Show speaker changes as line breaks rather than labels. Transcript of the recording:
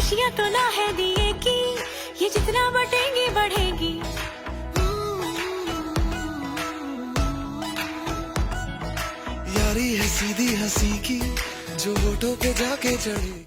खुशियाँ तो ना है दिए की, ये जितना बटेंगी बढ़ेगी।
यारी है सीधी हंसी की, जो होठों पे जाके चढ़े।